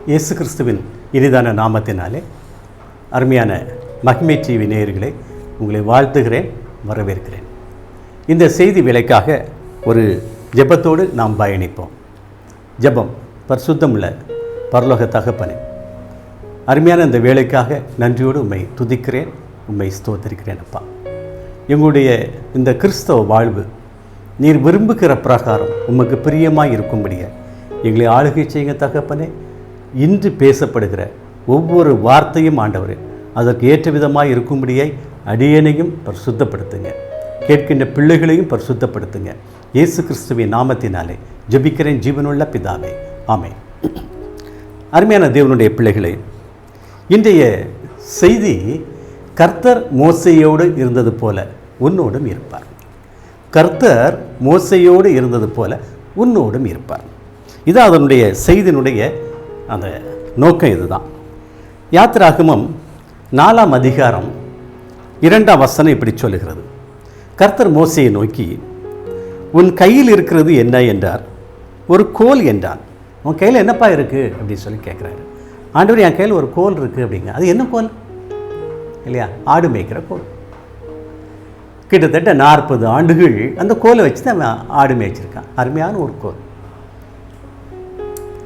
இயேசு கிறிஸ்துவின் இனிதான நாமத்தினாலே அருமையான மகிமை டிவி நேயர்களே, உங்களை வாழ்த்துகிறேன், வரவேற்கிறேன். இந்த செய்தி வேலைக்காக ஒரு ஜெபத்தோடு நாம் பயணிப்போம். ஜெபம். பரிசுத்தமுள்ள பரலோக தகப்பனே, அருமையான இந்த வேலைக்காக நன்றியோடு உம்மை துதிக்கிறேன், உம்மை ஸ்தோத்திரிக்கிறேன். அப்பா, எங்களுடைய இந்த கிறிஸ்தவ வாழ்வு நீர் விரும்புகிற பிரகாரம் உமக்கு பிரியமாக இருக்கும்படியாக எங்களை ஆளுகை செய்யுங்க தகப்பனே. இன்று பேசப்படுகிற ஒவ்வொரு வார்த்தையும் ஆண்டவரே அதற்கு ஏற்ற விதமாக இருக்கும்படியாய் அடியேனையும் பரிசுத்தப்படுத்துங்க, கேட்கின்ற பிள்ளைகளையும் பரிசுத்தப்படுத்துங்க. இயேசு கிறிஸ்துவின் நாமத்தினாலே ஜெபிக்கிறேன் ஜீவனுள்ள பிதாவே, ஆமென். அருமையான தேவனுடைய பிள்ளைகளே, இன்றைய செய்தி கர்த்தர் மோசேயோடு இருந்தது போல உன்னோடும் இருப்பார். கர்த்தர் மோசேயோடு இருந்தது போல உன்னோடும் இருப்பார். இது அதனுடைய செய்தியினுடைய அந்த நோக்கம். இதுதான். யாத்திராகமம் 4ஆம் அதிகாரம் 2ஆம் வசனம் இப்படி சொல்லுகிறது. கர்த்தர் மோசேயை நோக்கி, உன் கையில் இருக்கிறது என்ன என்றார். ஒரு கோல் என்றான். உன் கையில் என்னப்பா இருக்குது அப்படின்னு சொல்லி கேட்குறாரு. ஆண்டவர், என் கையில் ஒரு கோல் இருக்குது அப்படிங்க. அது என்ன கோல் இல்லையா? ஆடு மேய்க்கிற கோல். கிட்டத்தட்ட 40 ஆண்டுகள் அந்த கோலை வச்சு தான் ஆடு மேய்ச்சிருக்கான். அருமையான ஒரு கோல்.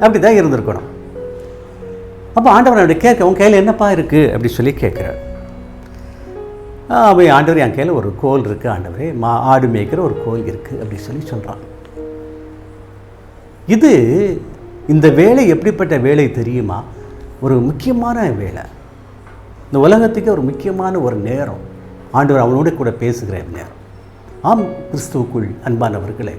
அப்படி தான் இருந்திருக்கணும். அப்போ ஆண்டவர் அப்படி கேட்க, உன் கையில் என்னப்பா இருக்குது அப்படி சொல்லி கேட்குறார். அவன், ஆண்டவர், என் கையில் ஒரு கோல் இருக்குது ஆண்டவரே, ஆடு மேய்க்கிற ஒரு கோல் இருக்குது அப்படி சொல்லி சொல்கிறான். இது இந்த வேலை எப்படிப்பட்ட வேலை தெரியுமா? ஒரு முக்கியமான வேலை. இந்த உலகத்துக்கு ஒரு முக்கியமான ஒரு நேரம். ஆண்டவர் அவனோட கூட பேசுகிற நேரம். ஆம், கிறிஸ்துவுக்குள் அன்பானவர்களே,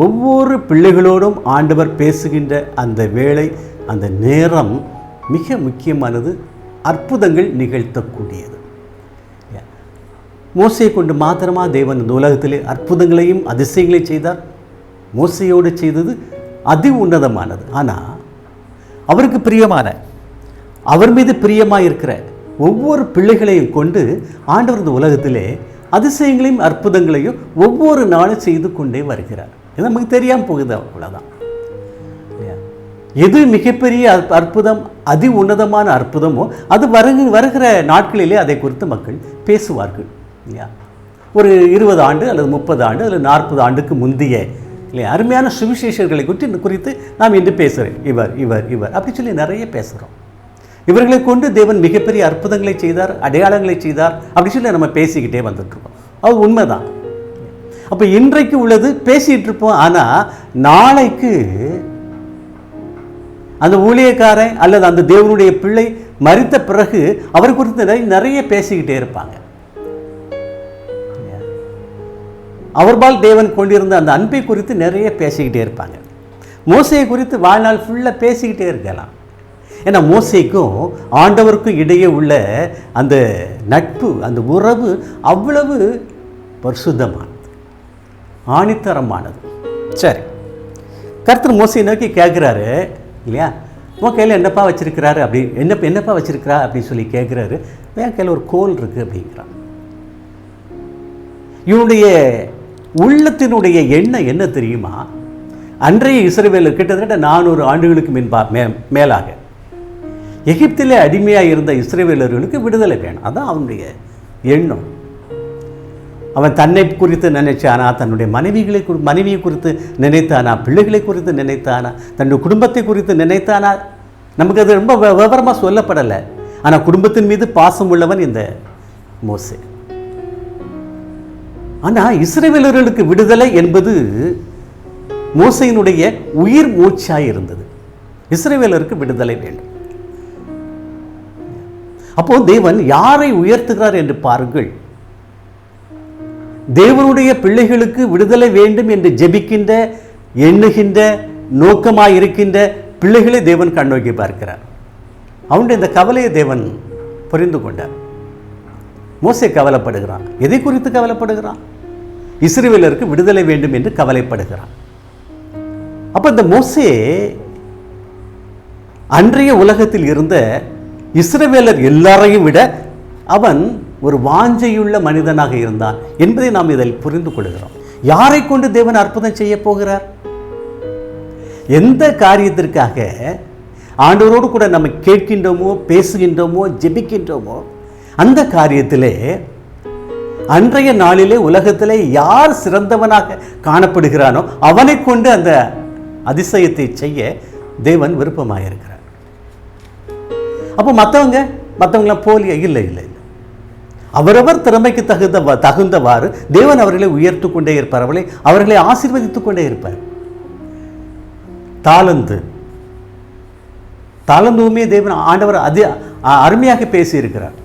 ஒவ்வொரு பிள்ளைகளோடும் ஆண்டவர் பேசுகின்ற அந்த வேளை, அந்த நேரம் மிக முக்கியமானது. அற்புதங்கள் நிகழ்த்தக்கூடியது. மோசையை கொண்டு மாத்திரமா தேவன் இந்த உலகத்திலே அற்புதங்களையும் அதிசயங்களையும் செய்தார். மோசையோடு செய்தது அதி உன்னதமானது. ஆனால் அவருக்கு பிரியமான, அவர் மீது பிரியமாக இருக்கிற ஒவ்வொரு பிள்ளைகளையும் கொண்டு ஆண்டவர் இந்த உலகத்திலே அதிசயங்களையும் அற்புதங்களையும் ஒவ்வொரு நாளும் செய்து கொண்டே வருகிறார். இது நமக்கு தெரியாமல் போகுது, அவ்வளோதான். எது மிகப்பெரிய அற்புதம், அதி உன்னதமான அற்புதமோ அது வருகிற நாட்களிலே அதை குறித்து மக்கள் பேசுவார்கள் இல்லையா? ஒரு 20 ஆண்டு அல்லது 30 ஆண்டு அல்லது 40 ஆண்டுக்கு முந்தைய இல்லையா அருமையான சுவிசேஷர்களை குறித்து நாம் இன்று பேசுகிறேன். இவர் இவர் இவர் அப்படி சொல்லி நிறைய பேசுகிறோம். இவர்களை கொண்டு தேவன் மிகப்பெரிய அற்புதங்களை செய்தார், அடையாளங்களை செய்தார் அப்படி சொல்லி நம்ம பேசிக்கிட்டே வந்துட்டுருக்கோம். அது உண்மைதான். அப்போ இன்றைக்கு உள்ளது பேசிகிட்டு இருப்போம். ஆனால் நாளைக்கு அந்த ஊழியக்காரன் அல்லது அந்த தேவனுடைய பிள்ளை மரித்த பிறகு அவர் குறித்து நிறைய பேசிக்கிட்டே இருப்பாங்க. அவர்பால் தேவன் கொண்டிருந்த அந்த அன்பை குறித்து நிறைய பேசிக்கிட்டே இருப்பாங்க. மோசையை குறித்து வாழ்நாள் ஃபுல்லாக பேசிக்கிட்டே இருக்கலாம். ஏன்னா மோசேக்கும் ஆண்டவருக்கும் இடையே உள்ள அந்த நட்பு, அந்த உறவு அவ்வளவு பரிசுத்தமானது, ஆணித்தரமானது. சரி, கர்த்தர் மோசையை நோக்கி கேட்குறாரு இல்லையா, உன் கையில் என்னப்பா வச்சிருக்கிறாரு அப்படி, என்னப்பா வச்சிருக்கிறா அப்படின்னு சொல்லி கேட்குறாரு. என் கையில் ஒரு கோல் இருக்குது அப்படிங்கிறான். இவனுடைய உள்ளத்தினுடைய எண்ணம் என்ன தெரியுமா? அன்றைய இஸ்ரவேலர் கிட்டத்தட்ட 400 ஆண்டுகளுக்கு மேலாக எகிப்திலே அடிமையாக இருந்த இஸ்ரவேலர்களுக்கு விடுதலை வேணும். அதான் அவனுடைய எண்ணம். அவன் தன்னை குறித்து நினைச்சானா, தன்னுடைய மனைவியை குறித்து நினைத்தானா, பிள்ளைகளை குறித்து நினைத்தானா, தன்னுடைய குடும்பத்தை குறித்து நினைத்தானா? நமக்கு அது ரொம்ப விவரமாக சொல்லப்படலை. ஆனால் குடும்பத்தின் மீது பாசம் உள்ளவன் இந்த மோசே. ஆனால் இஸ்ரவேலர்களுக்கு விடுதலை என்பது மோசையினுடைய உயிர் மூச்சாய் இருந்தது. இஸ்ரவேலருக்கு விடுதலை வேண்டும். அப்போ தேவன் யாரை உயர்த்துகிறார் என்று பாருங்கள். தேவனுடைய பிள்ளைகளுக்கு விடுதலை வேண்டும் என்று ஜெபிக்கின்ற, எண்ணுகின்ற, நோக்கமாயிருக்கின்ற பிள்ளைகளை தேவன் கண்ணோக்கி பார்க்கிறார். அவனுடைய இந்த கவலையை தேவன் புரிந்து கொண்டார். மோசே கவலைப்படுகிறான். எதை குறித்து கவலைப்படுகிறான்? இஸ்ரவேலருக்கு விடுதலை வேண்டும் என்று கவலைப்படுகிறான். அப்போ இந்த மோசே அன்றைய உலகத்தில் இருந்த இஸ்ரவேலர் எல்லாரையும் விட அவன் ஒரு வாஞ்சையுள்ள மனிதனாக இருந்தான் என்பதை நாம் இதில் புரிந்து கொள்கிறோம். யாரை கொண்டு தேவன் அற்புதம் செய்ய போகிறார்? எந்த காரியத்திற்காக ஆண்டவரோடு கூட நம்ம கேட்கின்றோமோ, பேசுகின்றோமோ, ஜெபிக்கின்றோமோ, அந்த காரியத்திலே அன்றைய நாளிலே உலகத்திலே யார் சிறந்தவனாக காணப்படுகிறானோ அவனை கொண்டு அந்த அதிசயத்தை செய்ய தேவன் விருப்பமாயிருக்கிறார். அப்போ மற்றவங்களாம் போலியா? இல்லை இல்லை இல்லை. அவரவர் திறமைக்கு தகுந்தவாறு தேவன் அவர்களை உயர்த்து கொண்டே இருப்பார், அவர்களை ஆசீர்வதித்துக் கொண்டே இருப்பார். தாளந்துமே தேவன் ஆண்டவர் அருமையாக பேசியிருக்கிறார்.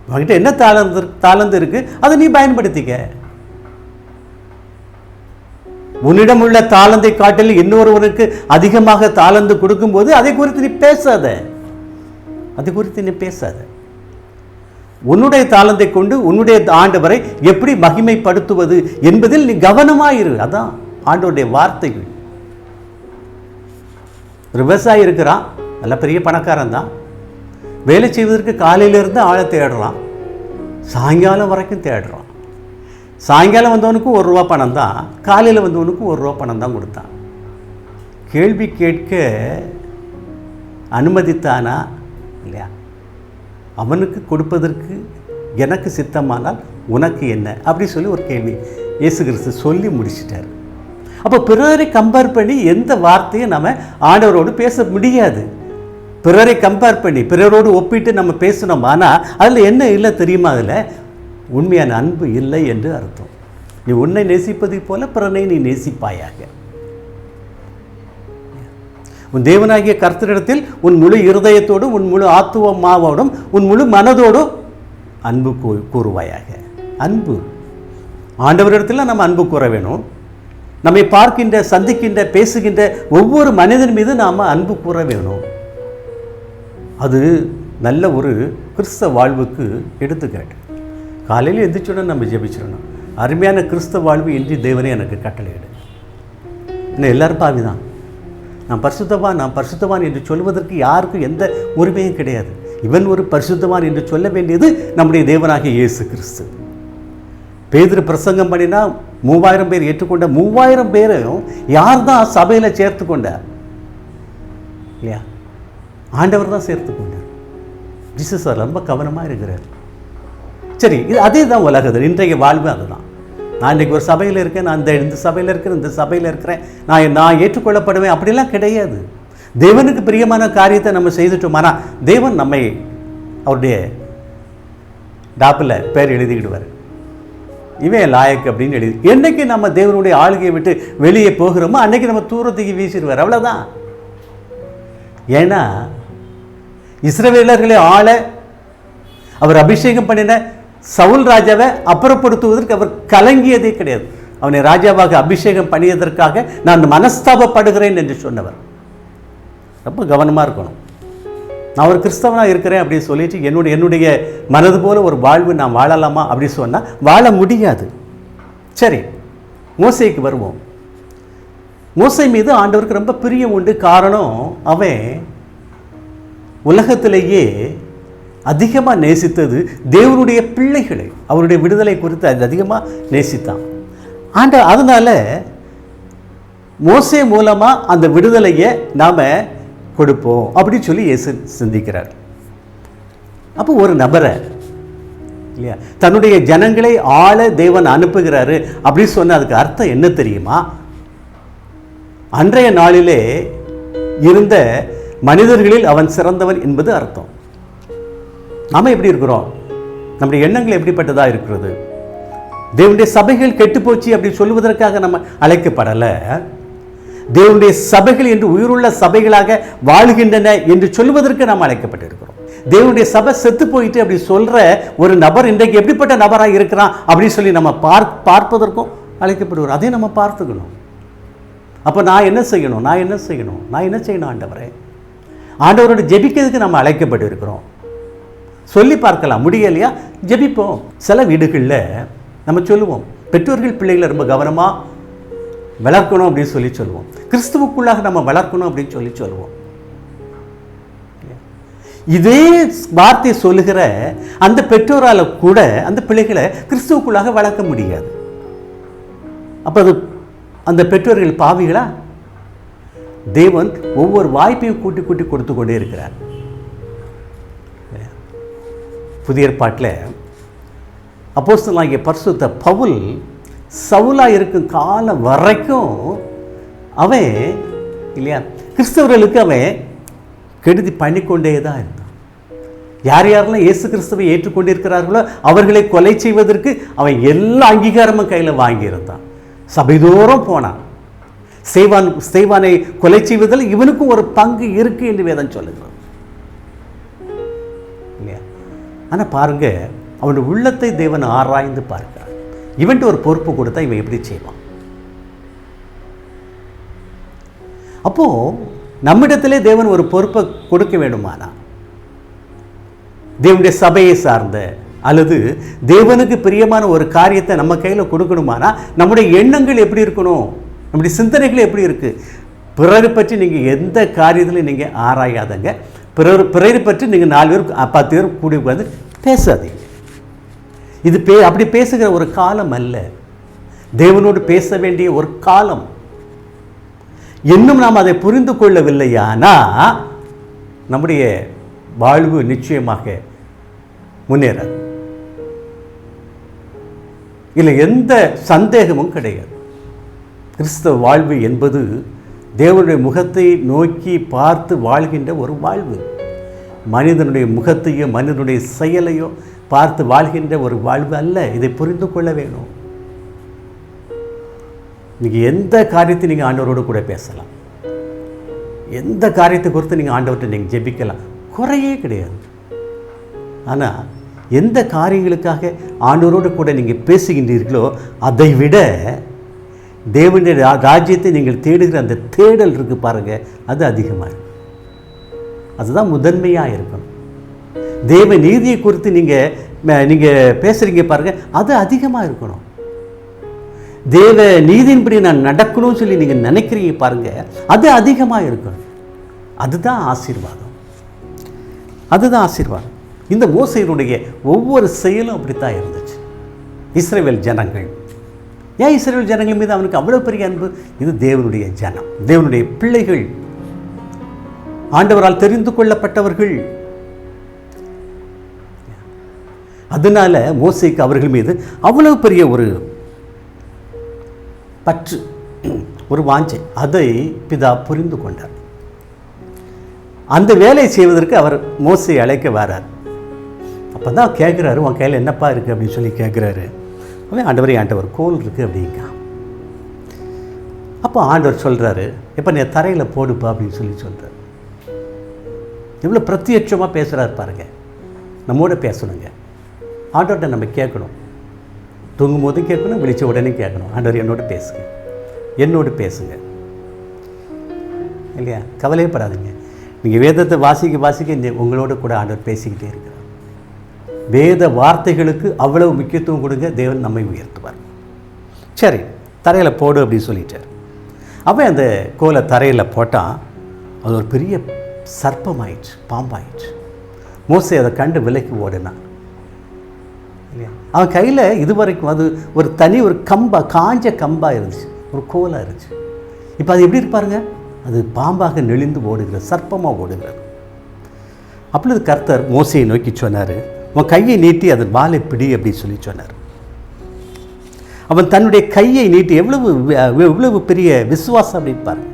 அவங்ககிட்ட என்ன தாளந்து இருக்கு, அதை நீ பயன்படுத்திக்க. உன்னிடம் உள்ள தாளந்தை காட்டில் இன்னொருவருக்கு அதிகமாக தாளந்து கொடுக்கும்போது அதை குறித்து நீ பேசாத. உன்னுடைய தாளந்தை கொண்டு உன்னுடைய ஆண்டவரை எப்படி மகிமைப்படுத்துவது என்பதில் நீ கவனமாயிரு. அதான் ஆண்டவருடைய வார்த்தைகள். ஒரு விவசாயி இருக்கிறான், நல்ல பெரிய பணக்காரன் தான். வேலை செய்வதற்கு காலையிலிருந்து ஆளை தேடுறான், சாயங்காலம் வரைக்கும் தேடுறான். சாயங்காலம் வந்தவனுக்கு ₹1 பணம் தான், காலையில் வந்தவனுக்கு ₹1 பணம் தான் கொடுத்தான். கேள்வி கேட்க அனுமதித்தானா இல்லையா? அவனுக்கு கொடுப்பதற்கு எனக்கு சித்தமானால் உனக்கு என்ன அப்படி சொல்லி ஒரு கேள்வி இயேசு கிறிஸ்து சொல்லி முடிச்சிட்டார். அப்போ பிறரை கம்பேர் பண்ணி எந்த வார்த்தையும் நம்ம ஆண்டவரோடு பேச முடியாது. பிறரை கம்பேர் பண்ணி பிறரோடு ஒப்பிட்டு நம்ம பேசணும். ஆனால் அதில் என்ன இல்லை தெரியுமா? அதில் உண்மையான அன்பு இல்லை என்று அர்த்தம். நீ உன்னை நேசிப்பதை போல பிறனை நீ நேசிப்பாயாக. உன் தேவனாகிய கர்த்தரிடத்தில் உன் முழு இருதயத்தோடும், உன் முழு ஆத்துவமாவோடும், உன் முழு மனதோடும் அன்பு கூறுவாயாக. அன்பு ஆண்டவரிடத்தில் நம்ம அன்பு கூற வேணும். நம்மை பார்க்கின்ற, சந்திக்கின்ற, பேசுகின்ற ஒவ்வொரு மனிதன் மீது நாம் அன்பு கூற வேணும். அது நல்ல ஒரு கிறிஸ்தவ வாழ்வுக்கு எடுத்துக்காட்டு. காலையில் எந்திரிச்சுடன் நம்ம ஜெபிச்சிடணும். அருமையான கிறிஸ்தவ வாழ்வு இன்றி தேவனே எனக்கு கட்டளையிடு. இன்னும் எல்லாரும் பாவி தான். நான் பரிசுத்தவான் என்று சொல்வதற்கு யாருக்கும் எந்த உரிமையும் கிடையாது. இவன் ஒரு பரிசுத்தவான் என்று சொல்ல வேண்டியது நம்முடைய தேவனாகிய இயேசு கிறிஸ்து. பேதுரு பிரசங்கம் பண்ணினா 3000 பேர் ஏற்றுக்கொண்ட 3000 பேரையும் யார் தான் சபையில் சேர்த்து கொண்டார் இல்லையா? ஆண்டவர் தான் சேர்த்து கொண்டார். ஜீசஸ் ரொம்ப கவனமாக இருக்கிறார். சரி, இது அதே தான் உலகத்தில் இன்றைய வாழ்வு அதுதான். நான் இன்றைக்கி ஒரு சபையில் இருக்கேன், நான் இந்த சபையில் இருக்கிறேன், இந்த சபையில் இருக்கிறேன், நான் ஏற்றுக்கொள்ளப்படுவேன் அப்படிலாம் கிடையாது. தேவனுக்கு பிரியமான காரியத்தை நம்ம செய்துட்டோமானா தேவன் நம்மை அவருடைய டாப்பில் பேர் எழுதிக்கிடுவார். இவன் லாயக்கு அப்படின்னு எழுதி. என்றைக்கு நம்ம தேவனுடைய ஆளுகையை விட்டு வெளியே போகிறோமோ அன்னைக்கு நம்ம தூரத்துக்கு வீசிடுவார். அவ்வளோதான். ஏன்னா இஸ்ரவேலர்களை ஆள அவர் அபிஷேகம் பண்ணின சவுல் ராஜாவை அப்புறப்படுத்துவதற்கு அவர் கலங்கியதே கிடையாது. அவனை ராஜாவாக அபிஷேகம் பண்ணியதற்காக நான் மனஸ்தாபப்படுகிறேன் என்று சொன்னவர். ரொம்ப கவனமாக இருக்கணும். நான் ஒரு கிறிஸ்தவனாக இருக்கிறேன் அப்படின்னு சொல்லிட்டு என்னுடைய மனது போல ஒரு வாழ்வு நான் வாழலாமா அப்படின்னு சொன்னால் வாழ முடியாது. சரி, மோசேக்கு வருவோம். மோசே மீது ஆண்டவருக்கு ரொம்ப பிரியம் உண்டு. காரணம், அவன் உலகத்திலேயே அதிகமாக நேசித்தது தேவனுடைய பிள்ளைகளை, அவருடைய விடுதலை குறித்து அது அதிகமாக நேசித்தான். அதனால மோசே மூலமாக அந்த விடுதலையை நாம் கொடுப்போம் அப்படின்னு சொல்லி இயேசு சிந்திக்கிறார். அப்போ ஒரு நபரை இல்லையா தன்னுடைய ஜனங்களை ஆள தேவன் அனுப்புகிறாரு அப்படின்னு சொன்ன அதுக்கு அர்த்தம் என்ன தெரியுமா? அன்றைய நாளிலே இருந்த மனிதர்களில் அவன் சிறந்தவன் என்பது அர்த்தம். நாம் எப்படி இருக்கிறோம்? நம்முடைய எண்ணங்கள் எப்படிப்பட்டதாக இருக்கிறது? தேவனுடைய சபைகள் கெட்டுப்போச்சு அப்படி சொல்லுவதற்காக நம்ம அழைக்கப்படலை. தேவனுடைய சபைகள் என்று உயிருள்ள சபைகளாக வாழ்கின்றன என்று சொல்வதற்கு நாம் அழைக்கப்பட்டிருக்கிறோம். தேவனுடைய சபை செத்து போயிட்டு அப்படி சொல்ற ஒரு நபர் இன்றைக்கு எப்படிப்பட்ட நபராக இருக்கிறான் அப்படின்னு சொல்லி நம்ம பார்ப்பதற்கும் அழைக்கப்படுவோம். அதை நம்ம பார்த்துக்கணும். அப்போ நான் என்ன செய்யணும் ஆண்டவரே? ஆண்டவரோட ஜெபிக்கிறதுக்கு நம்ம அழைக்கப்பட்டு இருக்கிறோம். சொல்லி பார்க்கலாம், முடியலையா ஜெபிப்போம். சில வீடுகளில் நம்ம சொல்லுவோம், பெற்றோர்கள் பிள்ளைகளை ரொம்ப கவனமாக வளர்க்கணும் அப்படின்னு சொல்லி சொல்லுவோம். கிறிஸ்துவுக்குள்ளாக நம்ம வளர்க்கணும் அப்படின்னு சொல்லி சொல்லுவோம். இதே வார்த்தை சொல்லுகிற அந்த பெற்றோரால் கூட அந்த பிள்ளைகளை கிறிஸ்துவுக்குள்ளாக வளர்க்க முடியாது. அப்போ அது அந்த பெற்றோர்கள் பாவிகளா? தேவன் ஒவ்வொரு வாய்ப்பையும் கூட்டி கூட்டி கொடுத்து கொண்டே இருக்கிறார். புதிய ஏற்பாட்டில் அப்போஸ்தலனாகிய பரிசுத்த பவுல் சவுலாக இருக்கும் காலம் வரைக்கும் அவன் இல்லையா கிறிஸ்தவர்களுக்கு அவன் கெடுதி பண்ணிக்கொண்டே தான் இருந்தான். யார் யாரெல்லாம் இயேசு கிறிஸ்துவை ஏற்றுக்கொண்டிருக்கிறார்களோ அவர்களை கொலை செய்வதற்கு அவன் எல்லா அங்கீகாரமும் கையில் வாங்கியிருந்தான். சபைதோறும் போனான். ஸ்தேவானை கொலை செய்வதில் இவனுக்கும் ஒரு பங்கு இருக்கு என்று வேதம் சொல்லுகிறான் இல்லையா. ஆனால் பாருங்க, அவனுடைய உள்ளத்தை தேவன் ஆராய்ந்து பார்க்கிறான். இவன்ட்டு ஒரு பொறுப்பு கொடுத்தா இவன் எப்படி செய்வான்? அப்போ நம்மிடத்திலே தேவன் ஒரு பொறுப்பை கொடுக்க வேண்டுமானா, தேவனுடைய சபையை சார்ந்த அல்லது தேவனுக்கு பிரியமான ஒரு காரியத்தை நம்ம கையில் கொடுக்கணுமானா நம்முடைய எண்ணங்கள் எப்படி இருக்கணும், நம்முடைய சிந்தனைகள் எப்படி இருக்கு? பிறரை பற்றி நீங்கள் எந்த காரியத்திலும் நீங்கள் ஆராயாதங்க. பிறரை பற்றி நீங்கள் 4 பேர் 10 பேர் கூடி உட்காந்து பேசாதீங்க. இது அப்படி பேசுகிற ஒரு காலம் அல்ல. தேவனோடு பேச வேண்டிய ஒரு காலம். இன்னும் நாம் அதை புரிந்து கொள்ளவில்லையானா நம்முடைய வாழ்வு நிச்சயமாக முன்னேறாது. இல்லை, எந்த சந்தேகமும் கிடையாது. கிறிஸ்தவ வாழ்வு என்பது தேவனுடைய முகத்தை நோக்கி பார்த்து வாழ்கின்ற ஒரு வாழ்வு. மனிதனுடைய முகத்தையோ மனிதனுடைய செயலையோ பார்த்து வாழ்கின்ற ஒரு வாழ்வு அல்ல. இதை புரிந்து கொள்ள வேணும். நீங்கள் எந்த காரியத்தை நீங்கள் ஆண்டவரோடு கூட பேசலாம், எந்த காரியத்தை குறித்து நீங்கள் ஆண்டவர்கிட்ட நீங்கள் ஜெபிக்கலாம், குறையே கிடையாது. ஆனால் எந்த காரியங்களுக்காக ஆண்டவரோடு கூட நீங்கள் பேசுகின்றீர்களோ அதை விட தேவனுடைய ராஜ்யத்தை நீங்கள் தேடுகிற அந்த தேடல் இருக்கு பாருங்க, அது அதிகமாக இருக்கும். அதுதான் முதன்மையாக இருக்கணும். தேவ நீதியை குறித்து நீங்கள் பேசுகிறீங்க பாருங்க, அது அதிகமாக இருக்கணும். தேவ நீதியின்படி நான் நடக்கணும்னு சொல்லி நீங்கள் நினைக்கிறீங்க பாருங்க, அது அதிகமாக இருக்கணும். அதுதான் ஆசீர்வாதம். அதுதான் ஆசீர்வாதம். இந்த மோசேயினுடைய ஒவ்வொரு செயலும் அப்படித்தான் இருந்துச்சு. இஸ்ரவேல் ஜனங்கள், ஏன் இஸ்ரவேல் ஜனங்கள் மீது அவனுக்கு அவ்வளோ பெரிய அன்பு? இது தேவனுடைய ஜனம், தேவனுடைய பிள்ளைகள், ஆண்டவரால் தெரிந்து கொள்ளப்பட்டவர்கள். அதனால மோசேக்கு அவர்கள் மீது அவ்வளவு பெரிய ஒரு பற்று, ஒரு வாஞ்சை. அதை பிதா புரிந்து கொண்டார். அந்த வேலையை செய்வதற்கு அவர் மோசே அழைக்க வரார். அப்போ தான் கேட்குறாரு, உன் கையில் என்னப்பா இருக்குது அப்படின்னு சொல்லி கேட்குறாரு. அவன் ஆண்டவர் கோல் இருக்குது அப்படிங்க. அப்போ ஆண்டவர் சொல்கிறாரு, இப்போ நீ தரையில் போடுப்பா அப்படின்னு சொல்லி சொல்கிறார். எவ்வளோ பிரத்யட்சமாக பேசுகிறாரு பாருங்க. நம்மோட பேசணுங்க. ஆண்டவர்கிட்ட நம்ம கேட்கணும். தூங்கும் போதும் கேட்கணும், விழிச்ச உடனே கேட்கணும். ஆண்டவர் என்னோடு பேசுங்க இல்லையா. கவலையப்படாதீங்க. நீங்கள் வேதத்தை வாசிக்க உங்களோட கூட ஆண்டவர் பேசிக்கிட்டே இருக்கிறார். வேத வார்த்தைகளுக்கு அவ்வளவு முக்கியத்துவம் கொடுங்க, தேவன் நம்மை உயர்த்துவார். சரி, தரையில் போடு அப்படின்னு சொல்லிட்டார். அவன் அந்த கோலை தரையில் போட்டான். அது ஒரு பெரிய சர்ப்பமாயிடுச்சு, பாம்பாயிடுச்சு. மோசே அதை கண்டு விலைக்கு ஓடினான் இல்லையா. அவன் கையில் இதுவரைக்கும் அது ஒரு காஞ்ச கம்பாக இருந்துச்சு, ஒரு கோலாக இருந்துச்சு. இப்போ அது எப்படி இருப்பாருங்க, அது பாம்பாக நெளிந்து ஓடுகிறது, சர்ப்பமாக ஓடுகிறது. அப்பொழுது கர்த்தர் மோசையை நோக்கி சொன்னார், உன் கையை நீட்டி அதன் வாலை பிடி அப்படின்னு சொல்லி சொன்னார். அவன் தன்னுடைய கையை நீட்டி, எவ்வளவு பெரிய விசுவாசம் அப்படின்னு பாருங்க.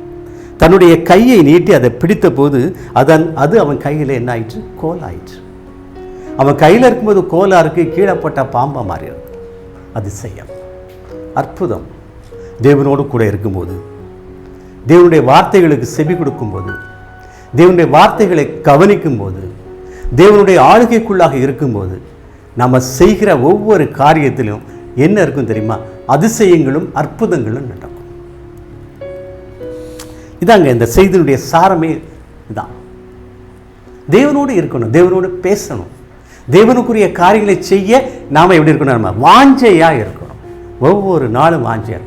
தன்னுடைய கையை நீட்டி அதை பிடித்த போது அது அவன் கையில் என்ன ஆயிடுச்சு, கோல் ஆயிடுச்சு. அவன் கையில் இருக்கும்போது கோலாக இருக்கு, கீழே போட்டால் பாம்பா மாறிடுது. அதிசயம், அற்புதம். தேவனோடு கூட இருக்கும்போது, தேவனுடைய வார்த்தைகளுக்கு செவி கொடுக்கும்போது, தேவனுடைய வார்த்தைகளை கவனிக்கும்போது, தேவனுடைய ஆளுகைக்குள்ளாக இருக்கும்போது நம்ம செய்கிற ஒவ்வொரு காரியத்திலும் என்ன இருக்கும் தெரியுமா, அதிசயங்களும் அற்புதங்களும் நடக்கும். இதாங்க இந்த செய்தியினுடைய சாரமே இதான். தேவனோடு இருக்கணும், தேவனோடு பேசணும், தேவனுக்குரிய காரியங்களை செய்ய நாம் எப்படி இருக்கணும், நம்ம வாஞ்சையாக இருக்கணும். ஒவ்வொரு நாளும் வாஞ்சையாக.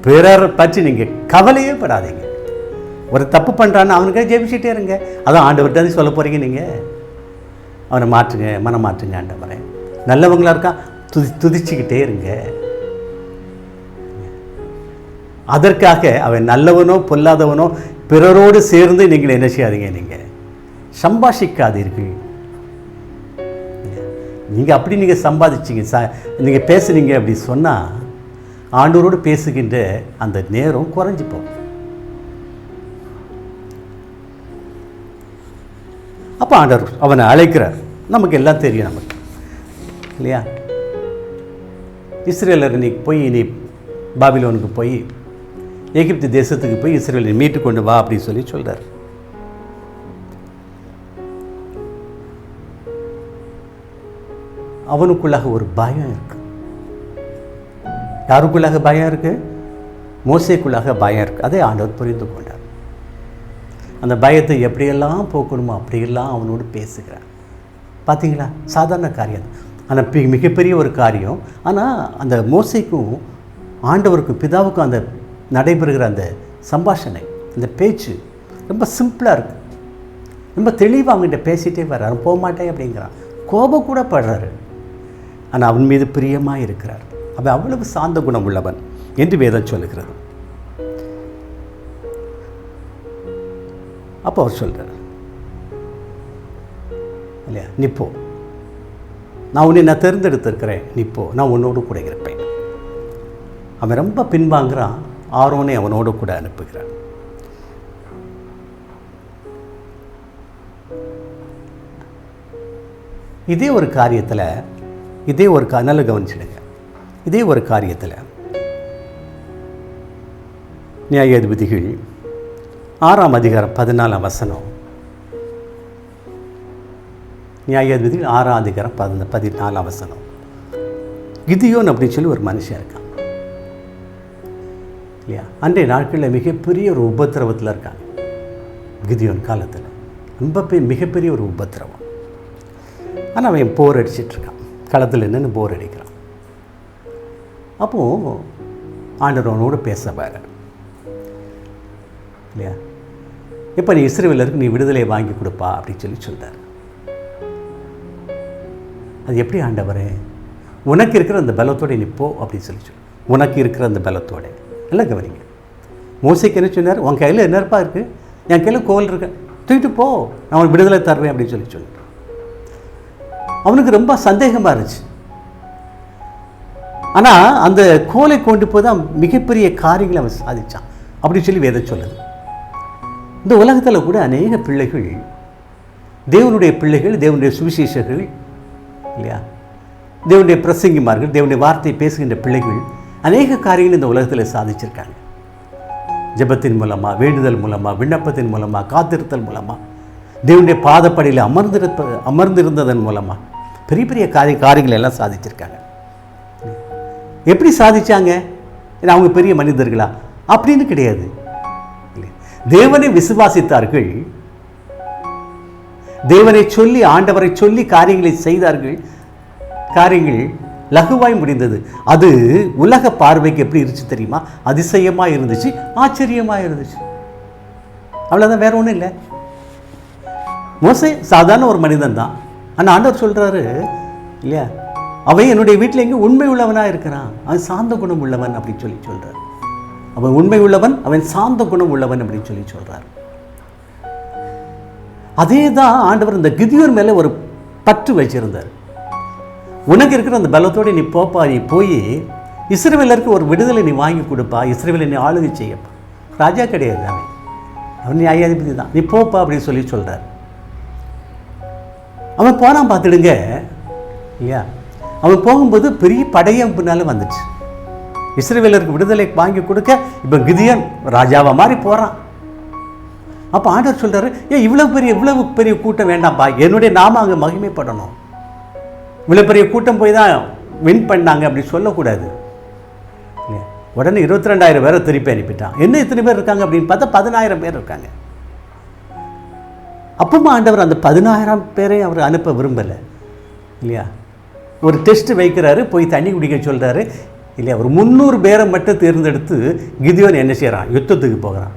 பிறர் பற்றி நீங்கள் கவலையே படாதீங்க. ஒரு தப்பு பண்ணுறான்னு அவனுக்காக ஜெபிச்சுட்டே இருங்க. அதான் ஆண்டவர்கிட்ட சொல்ல போகிறீங்க. நீங்கள் அவனை மாற்றுங்க, மனம் மாற்றுங்க. ஆண்டவரை நல்லவங்களாக இருக்கான், துதிச்சுக்கிட்டே இருங்க. அதற்காக அவன் நல்லவனோ பொல்லாதவனோ பிறரோடு சேர்ந்து நீங்கள் என்ன செய்யாதீங்க, நீங்கள் சம்பாஷிக்காதீர்கள். நீங்கள் அப்படி நீங்கள் சம்பாதிச்சிங்க, நீங்கள் பேசுனீங்க அப்படி சொன்னால் ஆண்டவரோடு பேசுகின்ற அந்த நேரம் குறைஞ்சி போகும். அப்போ ஆண்டவர் அவனை அழைக்கிறார். நமக்கு எல்லாம் தெரியும், நமக்கு இல்லையா? இஸ்ரேலர் நீ போய், நீ பாபிலோனுக்கு போய், எகிப்து தேசத்துக்கு போய் இஸ்ரேலை மீட்டு கொண்டு வா அப்படின்னு சொல்லி சொல்கிறார். அவனுக்குள்ளாக ஒரு பயம் இருக்கு. யாருக்குள்ளாக பயம் இருக்கு? மோசேக்குள்ளாக பயம் இருக்கு. அதை ஆண்டவர் புரிந்து கொண்டார். அந்த பயத்தை எப்படியெல்லாம் போக்கணுமோ அப்படியெல்லாம் அவனோடு பேசுகிறார். பார்த்தீங்களா? சாதாரண காரியம், ஆனால் மிகப்பெரிய ஒரு காரியம். ஆனால் அந்த மோசேக்கும் ஆண்டவருக்கும் பிதாவுக்கும் அந்த நடைபெறுகிற அந்த சம்பாஷணை, அந்த பேச்சு ரொம்ப சிம்பிளாக இருக்குது. ரொம்ப தெளிவாக அவங்ககிட்ட பேசிகிட்டே வர்றாரு. போக மாட்டேன் அப்படிங்கிறான். கோபம் கூட படுறாரு. ஆனால் அவன் மீது பிரியமாக இருக்கிறார். அவன் அவ்வளவு சாந்த குணம் உள்ளவன் என்று வேதம் சொல்லுகிறது. அப்போ அவர் சொல்கிறார் இல்லையா, நிப்போ, நான் உன்னை நான் தேர்ந்தெடுத்திருக்கிறேன், நிப்போ, நான் உன்னோடு கூட இருப்பேன். அவன் ரொம்ப பின்வாங்கிறான். ஆரோனை அவனோடு கூட அனுப்புகிறான். இதே ஒரு காரியத்தில், நல்ல கவனிச்சிடுங்க, இதே ஒரு காரியத்தில் நியாயாதிபதிகள் 6ஆம் அதிகாரம் 14ஆம் வசனம், நியாயாதிபதிகள் 6ஆம் அதிகாரம் 14ஆம் வசனம், கிதியோன் அப்படின்னு சொல்லி ஒரு மனுஷன் இருக்கான் இல்லையா? அன்றைய நாட்களில் மிகப்பெரிய ஒரு உபத்திரவத்தில் இருக்காங்க. கிதியோன் காலத்தில் ரொம்ப மிகப்பெரிய ஒரு உபத்திரவம். ஆனால் அவன் போர் அடிச்சிட்ருக்கான். களத்தில் என்னென்னு போர் அடிக்கிறான். அப்போது ஆண்டவனோடு பேச பாரு இல்லையா? இப்போ நீ இஸ்ரவேலருக்கு நீ விடுதலை வாங்கி கொடுப்பா அப்படின்னு சொல்லி சொல்கிறார். அது எப்படி ஆண்டவரே? உனக்கு இருக்கிற அந்த பலத்தோடு நீ போ அப்படின்னு சொல்லி சொல்லு. உனக்கு இருக்கிற அந்த பலத்தோடு எல்லாம் கவனிங்க. மோசைக்கு என்ன சொன்னார்? உன் கையில் என்ன இருப்பா இருக்குது? என் கையில் கோல் இருக்கு, தூக்கிட்டு போ, நான் உனக்கு விடுதலை தருவேன் அப்படின்னு சொல்லி சொல்லிட்டு அவனுக்கு ரொம்ப சந்தேகமாக இருந்துச்சு. ஆனால் அந்த கோலை கொண்டு போய் தான் மிகப்பெரிய காரியங்களை அவன் சாதித்தான் அப்படின்னு சொல்லி வேதம் சொல்லுது. இந்த உலகத்தில் கூட அநேக பிள்ளைகள், தேவனுடைய பிள்ளைகள், தேவனுடைய சுவிசேஷர்கள் இல்லையா, தேவனுடைய பிரசங்கிமார்கள், தேவனுடைய வார்த்தையை பேசுகின்ற பிள்ளைகள் அநேக காரியங்கள் இந்த உலகத்தில் சாதிச்சிருக்காங்க. ஜெபத்தின் மூலமாக, வேண்டுதல் மூலமாக, விண்ணப்பத்தின் மூலமாக, காத்திருத்தல் மூலமாக, தேவனுடைய பாதப்படியில் அமர்ந்திருந்ததன் மூலமாக பெரிய பெரிய காரியங்கள் எல்லாம் சாதிச்சிருக்காங்க. எப்படி சாதிச்சாங்க? அவங்க பெரிய மனிதர்களா அப்படின்னு கிடையாது. தேவனை விசுவாசித்தார்கள், தேவனை சொல்லி, ஆண்டவரை சொல்லி காரியங்களை செய்தார்கள். காரியங்கள் லகுவாய் முடிந்தது. அது உலக பார்வைக்கு எப்படி இருந்துச்சு தெரியுமா? அதிசயமாக இருந்துச்சு, ஆச்சரியமாக இருந்துச்சு. அவ்வளோதான், வேற ஒன்றும் இல்லை. மோசே சாதாரண ஒரு மனிதன் தான். ஆனால் ஆண்டவர் சொல்கிறாரு இல்லையா, அவன் என்னுடைய வீட்டில் எங்கே உண்மை உள்ளவனாக இருக்கிறான், அவன் சாந்த குணம் உள்ளவன் அப்படின்னு சொல்லி சொல்கிறார். அவன் உண்மை உள்ளவன், அவன் சாந்த குணம் உள்ளவன் அப்படின்னு சொல்லி சொல்கிறார். அதே தான் ஆண்டவர் இந்த கிதியோன் மேலே ஒரு பற்று வச்சிருந்தார். உனக்கு இருக்கிற அந்த பலத்தோடு நீ போப்பா, நீ போய் இஸ்ரவேலருக்கு ஒரு விடுதலை நீ வாங்கி கொடுப்பா, இஸ்ரவேலை நீ ஆளுகை செய்யப்பா. ராஜா கிடையாது, அவன் நியாயாதிபதி தான், நீ போப்பா அப்படின்னு சொல்லி சொல்கிறார். அவன் போனான். பார்த்துடுங்க இல்லையா, அவன் போகும்போது பெரிய படையம் பின்னால் வந்துச்சு. இஸ்ரவேலருக்கு விடுதலை வாங்கி கொடுக்க இப்போ கிதியோன் ராஜாவை மாதிரி போகிறான். அப்போ ஆண்டவர் சொல்கிறாரு, இவ்வளவு பெரிய கூட்டம் வேண்டாம்ப்பா, என்னுடைய நாம அங்கே மகிமைப்படணும். இவ்வளோ பெரிய கூட்டம் போய் தான் வின் பண்ணாங்க அப்படி சொல்லக்கூடாது. உடனே 22,000 பேரை திருப்பி அனுப்பிட்டான். என்ன இத்தனை பேர் இருக்காங்க அப்படின்னு பார்த்தா 10,000 பேர் இருக்காங்க. அப்பமா ஆண்டவர் அந்த 10,000 பேரை அவர் அனுப்ப விரும்பலை இல்லையா. ஒரு டெஸ்ட் வைக்கிறாரு, போய் தண்ணி குடிக்க சொல்கிறாரு இல்லையா. ஒரு 300 பேரை மட்டும் தேர்ந்தெடுத்து கிதியோன் என்ன செய்கிறான்? யுத்தத்துக்கு போகிறான்.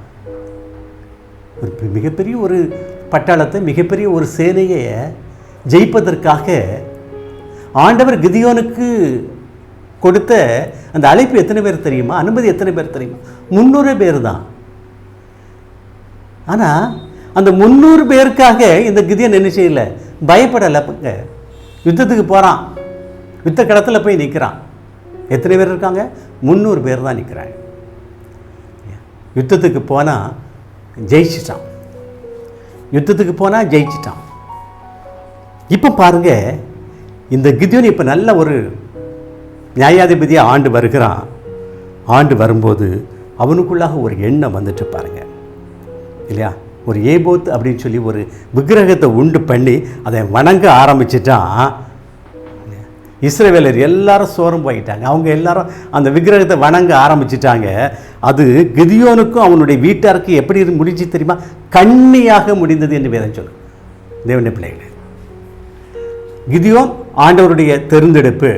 ஒரு மிகப்பெரிய ஒரு பட்டாளத்தை, மிகப்பெரிய ஒரு சேனையை ஜெயிப்பதற்காக ஆண்டவர் கிதியோனுக்கு கொடுத்த அந்த அழைப்பு எத்தனை பேர் தெரியுமா? அனுமதி எத்தனை பேர் தெரியுமா? 300 பேர் தான். ஆனால் அந்த 300 பேருக்காக இந்த கிதியோன் என்ன செய்யலை, பயப்படலை. யுத்தத்துக்கு போகிறான், யுத்த களத்தில் போய் நிற்கிறான். எத்தனை பேர் இருக்காங்க? 300 பேர் தான் நிற்கிறாங்க. யுத்தத்துக்கு போனால் ஜெயிச்சிட்டான். யுத்தத்துக்கு போனால் ஜெயிச்சிட்டான். இப்போ பாருங்க, இந்த கிதியோன் இப்போ நல்ல ஒரு நியாயாதிபதியாக ஆண்டு வருகிறான். ஆண்டு வரும்போது அவனுக்குள்ளாக ஒரு எண்ணம் வந்துட்டு பாருங்க இல்லையா. ஒரு ஏபோத் அப்படின்னு சொல்லி ஒரு விக்கிரகத்தை உண்டு பண்ணி அதை வணங்க ஆரம்பிச்சிட்டான். இஸ்ரவேலர் எல்லாரும் சோரம் போயிட்டாங்க. அவங்க எல்லாரும் அந்த விக்கிரகத்தை வணங்க ஆரம்பிச்சிட்டாங்க. அது கிதியோனுக்கும் அவனுடைய வீட்டாருக்கு எப்படி முடிஞ்சு தெரியுமா? கண்ணியாக முடிந்தது என்று வேதம் சொல்லும். தேவனுடைய பிள்ளைகளே, கிதியோன் ஆண்டவருடைய தேர்ந்தெடுப்பு,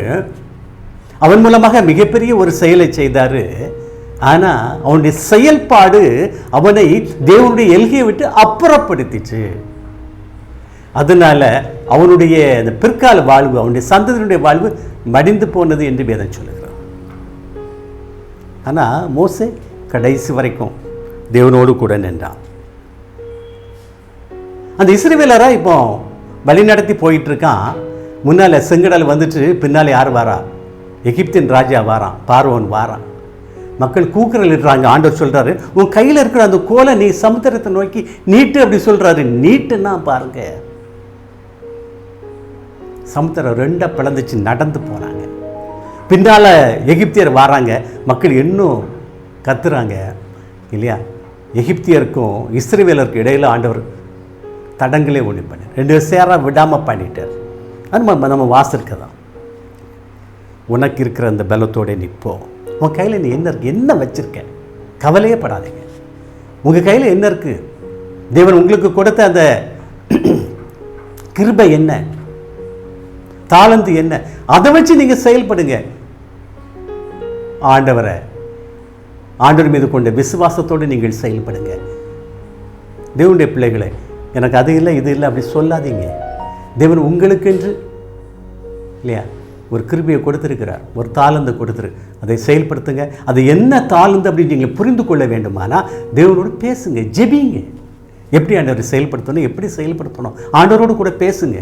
அவன் மூலமாக மிகப்பெரிய ஒரு செயலை செய்தார். ஆனால் அவனுடைய செயல்பாடு அவனை தேவனுடைய எல்கையை விட்டு அப்புறப்படுத்திச்சு. அதனால அவனுடைய அந்த பிற்கால வாழ்வு, அவனுடைய சந்ததியினுடைய வாழ்வு மடிந்து போனது என்று வேதம் சொல்லுகிறார். ஆனால் மோசே கடைசி வரைக்கும் தேவனோடு கூட நின்றான். அந்த இஸ்ரவேலரா இப்போ வழி நடத்தி போயிட்டு இருக்கான். முன்னால் செங்கடல் வந்துட்டு பின்னால் யார் வாரா? எகிப்தின் ராஜா வாரான், பார்வோன் வாரான். மக்கள் கூக்குரலிடுறாங்க. ஆண்டவர் சொல்றாரு, உன் கையில் இருக்கிற அந்த கோலை நீ சமுத்திரத்தை நோக்கி நீட்டு அப்படி சொல்றாரு. நீட்டுன்னா பாருங்க, சமுத்திரம் ரெண்டா பிளந்துச்சு, நடந்து போனாங்க. பின்னால எகிப்தியர் வராங்க. மக்கள் இன்னும் கத்துறாங்க இல்லையா. எகிப்தியருக்கும் இஸ்ரவேலருக்கும் இடையில ஆண்டவர் தடங்களே ஒன்று பண்ணி 2 சேர விடாமல் பண்ணிட்டார். அது நம்ம வாசிருக்க தான். உனக்கு இருக்கிற அந்த பலத்தோட நிற்போ. உன் கையில் நீ என்ன இருக்கு, என்ன வச்சிருக்க, கவலையே படாதீங்க. உங்கள் கையில் என்ன இருக்கு, தேவன் உங்களுக்கு கொடுத்த அந்த கிருபை என்ன, தாளந்து என்ன, அதை வச்சு நீங்கள் செயல்படுங்க. ஆண்டவர் மீது கொண்ட விசுவாசத்தோடு நீங்கள் செயல்படுங்க. தேவனுடைய பிள்ளைகளை, எனக்கு அது இல்லை இது இல்லை அப்படி சொல்லாதீங்க. தேவன் உங்களுக்கென்று இல்லையா ஒரு கிருபையை கொடுத்திருக்கிறார், ஒரு தாளந்து கொடுத்துரு, அதை செயல்படுத்துங்க. அது என்ன தாளந்து அப்படின்னு நீங்கள் புரிந்து கொள்ள வேண்டுமானா தேவனோடு பேசுங்க, ஜெபிங்க. எப்படி ஆண்டவர் செயல்படுத்தணும், எப்படி செயல்படுத்தணும், ஆண்டவரோடு கூட பேசுங்க.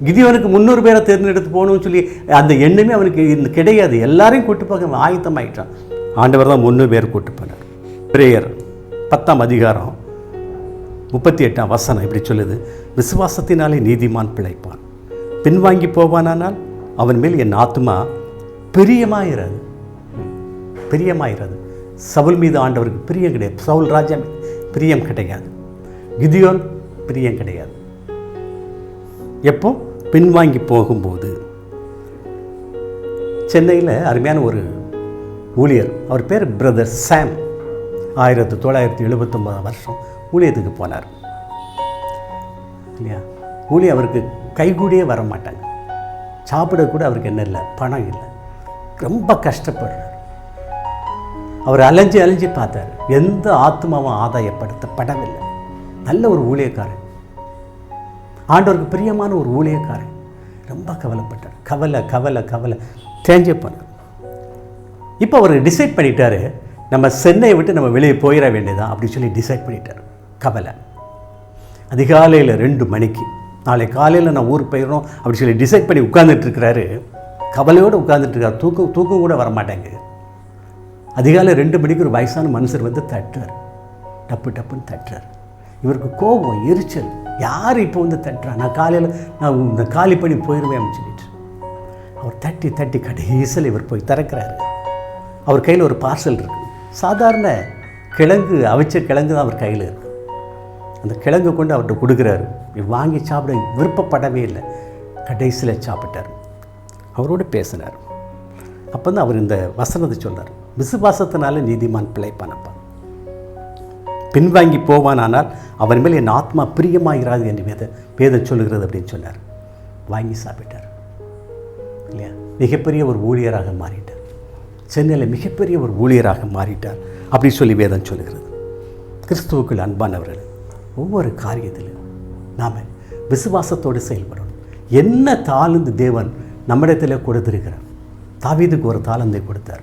கிதியோனுக்கு 300 பேரை தேர்ந்தெடுத்து போகணும்னு சொல்லி அந்த எண்ணமே அவனுக்கு கிடையாது. எல்லாரையும் கூட்டு போக ஆயத்தமாயிட்டான். ஆண்டவர் தான் 300 பேர் கூட்டு போனார். பிரேயர் 10ஆம் அதிகாரம் 38ஆம் வசனம் இப்படி சொல்லுது, விசுவாசத்தினாலே நீதிமான் பிழைப்பான், பின்வாங்கி போவானால் அவன் மேல் என் ஆத்மா பிரியமாயிராது. சவுல் மீது ஆண்டவருக்கு பிரியம் கிடையாது, சவுல் ராஜா பிரியம் கிடையாது, கிதியோன் பிரியம் கிடையாது. எப்போ? பின்வாங்கி போகும்போது. சென்னையில் அருமையான ஒரு ஊழியர், அவர் பேர் பிரதர் சாம். 1979 ஊழியத்துக்கு போனார் இல்லையா. ஊழியம் அவருக்கு கைகூடியே வர மாட்டாங்க. சாப்பிட கூட அவருக்கு என்ன இல்லை, பணம் இல்லை, ரொம்ப கஷ்டப்படுறார். அவர் அலைஞ்சு பார்த்தார், எந்த ஆத்மாவும் ஆதாயப்படுத்தப்படவில்லை. நல்ல ஒரு ஊழியக்காரன், ஆண்டவருக்கு பிரியமான ஒரு ஊழியக்காரன். ரொம்ப கவலைப்பட்டார். கவலை தேஞ்சே போனார். இப்போ அவர் டிசைட் பண்ணிட்டாரு, நம்ம சென்னையை விட்டு நம்ம வெளியே போயிட வேண்டியதான் அப்படி சொல்லி டிசைட் பண்ணிட்டார். கவலை. அதிகாலையில் 2 மணிக்கு நாளை காலையில் நான் ஊருக்கு போயிடணும் அப்படி சொல்லி டிசைட் பண்ணி உட்கார்ந்துட்டுருக்கிறாரு. கவலையோடு உட்கார்ந்துட்டுருக்கார். தூக்கம் கூட வரமாட்டேங்க. அதிகாலை 2 மணிக்கு ஒரு வயசான மனுஷர் வந்து தட்டுறார், டப்புன்னு தட்டுறார். இவருக்கு கோபம், எரிச்சல். யார் இப்போ வந்து தட்டுறா, நான் காலையில் நான் இந்த காலி பண்ணி போயிடுவேன் அப்படின்னு சொல்லிட்டு அவர் தட்டி கடைசியில் இவர் போய் திறக்கிறாரு. அவர் கையில் ஒரு பார்சல் இருக்குது. சாதாரண கிழங்கு, அவிச்ச கிழங்கு தான் அவர் கையில் இருக்குது. அந்த கிழங்கு கொண்டு அவர்கிட்ட கொடுக்குறாரு. இவர் வாங்கி சாப்பிட விருப்பப்படவே இல்லை. கடைசியில் சாப்பிட்டார். அவரோடு பேசினார். அப்போ தான் அவர் இந்த வசனத்தை சொல்கிறார், விசுவாசத்தினால நீதிமான் பிழைப்பானப்பா, பின்வாங்கி போவானால் அவன் மேல் என் ஆத்மா பிரியமாகிறாது என்று வேதம் சொல்லுகிறது அப்படின்னு சொன்னார். வாங்கி சாப்பிட்டார் இல்லையா. மிகப்பெரிய ஒரு ஊழியராக மாறிட்டார். சென்னையில் மிகப்பெரிய ஒரு ஊழியராக மாறிட்டார் அப்படி சொல்லி வேதம் சொல்லுகிறது. கிறிஸ்துவுக்குள் அன்பானவர்கள், ஒவ்வொரு காரியத்திலும் நாம் விசுவாசத்தோடு செயல்படணும். என்ன தாளந்து தேவன் நம்மிடத்தில் கொடுத்திருக்கிறார். தாவீதுக்கு ஒரு தாளந்தை கொடுத்தார்,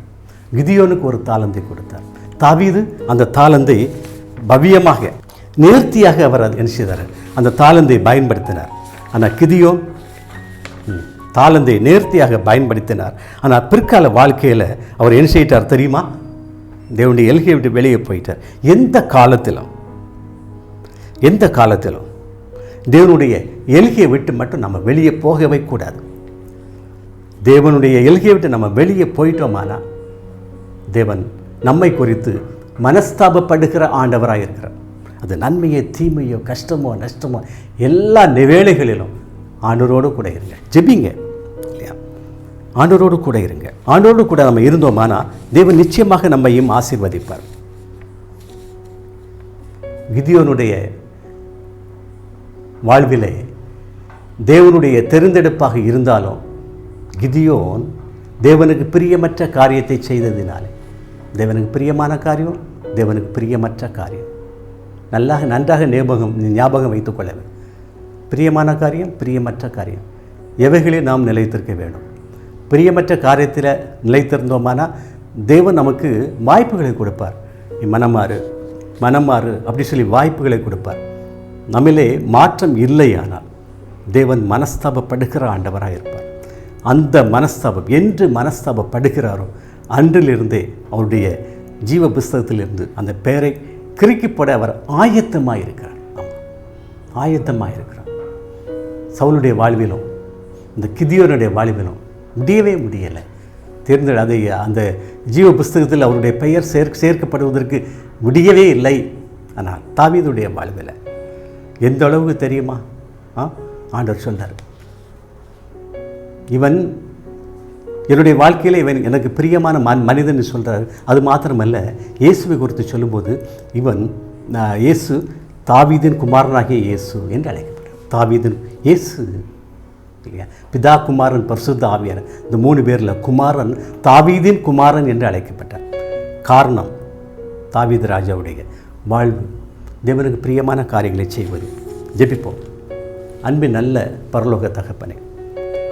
கிதியோனுக்கு ஒரு தாளந்தை கொடுத்தார். தாவீது அந்த தாளந்தை பவ்யமாக நேர்த்தியாக அவர் என்ன செய்தார், அந்த தாளந்தை பயன்படுத்தினார். ஆனால் கிதியோன் தாளந்தை நேர்த்தியாக பயன்படுத்தினார். ஆனால் பிற்கால வாழ்க்கையில் அவர் என்ன செய்யிட்டார் தெரியுமா? தேவனுடைய எல்கையை விட்டு வெளியே போயிட்டார். எந்த காலத்திலும் தேவனுடைய எல்கையை விட்டு மட்டும் நம்ம வெளியே போகவே கூடாது. தேவனுடைய எல்கையை விட்டு நம்ம வெளியே போயிட்டோமானா தேவன் நம்மை குறித்து மனஸ்தாபப்படுகிற ஆண்டவராக இருக்கிறார். அது நன்மையோ தீமையோ கஷ்டமோ நஷ்டமோ எல்லா வேளைகளிலும் ஆண்டவரோடு கூட இருங்க, ஜெபிங்க இல்லையா? ஆண்டவரோடு கூட இருங்க. ஆண்டவரோடு கூட நம்ம இருந்தோமானா தேவன் நிச்சயமாக நம்மையும் ஆசீர்வதிப்பார். கிதியோனுடைய வாழ்விலே தேவனுடைய தெரிந்தெடுப்பாக இருந்தாலும் கிதியோன் தேவனுக்கு பிரியமற்ற காரியத்தை செய்ததினாலே, தேவனுக்கு பிரியமான காரியம் தேவனுக்கு பிரியமற்ற காரியம் நன்றாக ஞாபகம் வைத்துக் கொள்ளவே. பிரியமான காரியம் பிரியமற்ற காரியம் எவைகளில் நாம் நிலைத்திருக்க வேண்டும். பிரியமற்ற காரியத்தில் நிலைத்திருந்தோமானா தேவன் நமக்கு வாய்ப்புகளை கொடுப்பார். மனமாறு அப்படி சொல்லி வாய்ப்புகளை கொடுப்பார். நம்மிலே மாற்றம் இல்லையானால் தேவன் மனஸ்தாபப்படுகிற ஆண்டவராக இருப்பார். அந்த மனஸ்தாபம் என்று மனஸ்தாபப்படுகிறாரோ அன்றிலிருந்தே அவருடைய ஜீவ புஸ்தகத்திலிருந்து அந்த பெயரை கிறுக்கிப்பட அவர் ஆயத்தமாக இருக்கிறார். ஆயத்தமாக இருக்கிறார். சவுலுடைய வாழ்விலும் இந்த கிதியோனுடைய வாழ்விலும் முடியவே முடியலை. அதை அந்த ஜீவ புஸ்தகத்தில் அவருடைய பெயர் சேர்க்கப்படுவதற்கு முடியவே இல்லை. ஆனால் தாவீதுடைய வாழ்வில் எந்த அளவுக்கு தெரியுமா? ஆண்டவர் சொன்னார், இவன் என்னுடைய வாழ்க்கையில் இவன் எனக்கு பிரியமான மனிதன் சொல்கிறார். அது மாத்திரமல்ல, இயேசுவை குறித்து சொல்லும்போது இயேசு தாவீதின் குமாரனாகிய இயேசு என்று அழைக்கப்பட்டார். தாவீதின் இயேசு இல்லையா? பிதா குமாரன் பரிசுத்த ஆவியார், இந்த 3 பேரில் குமாரன் தாவீதின் குமாரன் என்று அழைக்கப்பட்டார். காரணம் தாவீது ராஜாவுடைய வாழ்வு தேவனுக்கு பிரியமான காரியங்களை செய்வது. ஜெபிப்போம். அன்பின் நல்ல பரலோக தகப்பனே,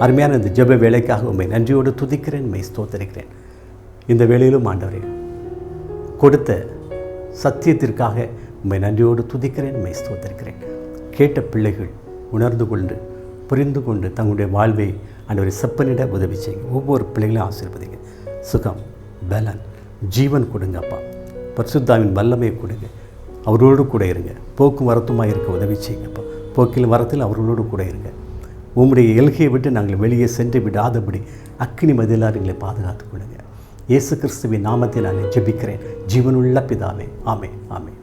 அருமையான இந்த ஜெப வேலைக்காக உண்மை நன்றியோடு துதிக்கிறேன், உண்மை ஸ்தோத்தரிக்கிறேன். இந்த வேளையிலும் ஆண்டவரே கொடுத்த சத்தியத்திற்காக உண்மை நன்றியோடு துதிக்கிறேன், உண்மை ஸ்தோத்தரிக்கிறேன். கேட்ட பிள்ளைகள் உணர்ந்து கொண்டு புரிந்து கொண்டு தங்களுடைய வாழ்வை ஆண்டவரை செப்பனிட உதவி செய்யுங்க. ஒவ்வொரு பிள்ளைகளையும் ஆசீர்வதிங்க. சுகம், பலன், ஜீவன் கொடுங்கப்பா. பரிசுத்தாவின் வல்லமையை கொடுங்க. அவரோடு கூட இருங்க. போக்கும் வரத்துமாக இருக்க உதவி செய்யுங்கப்பா. போக்கில் வரத்தில் அவர்களோடு கூட இருங்க. உம்முடைய எல்கையை விட்டு நாங்கள் வெளியே சென்று விடாதபடி அக்கினி மதிலார் எங்களை பாதுகாத்துக் கொள்ளுங்க. இயேசு கிறிஸ்துவின் நாமத்தில் நான் ஜெபிக்கிறேன், ஜீவனுள்ள பிதாவே. ஆமென், ஆமென்.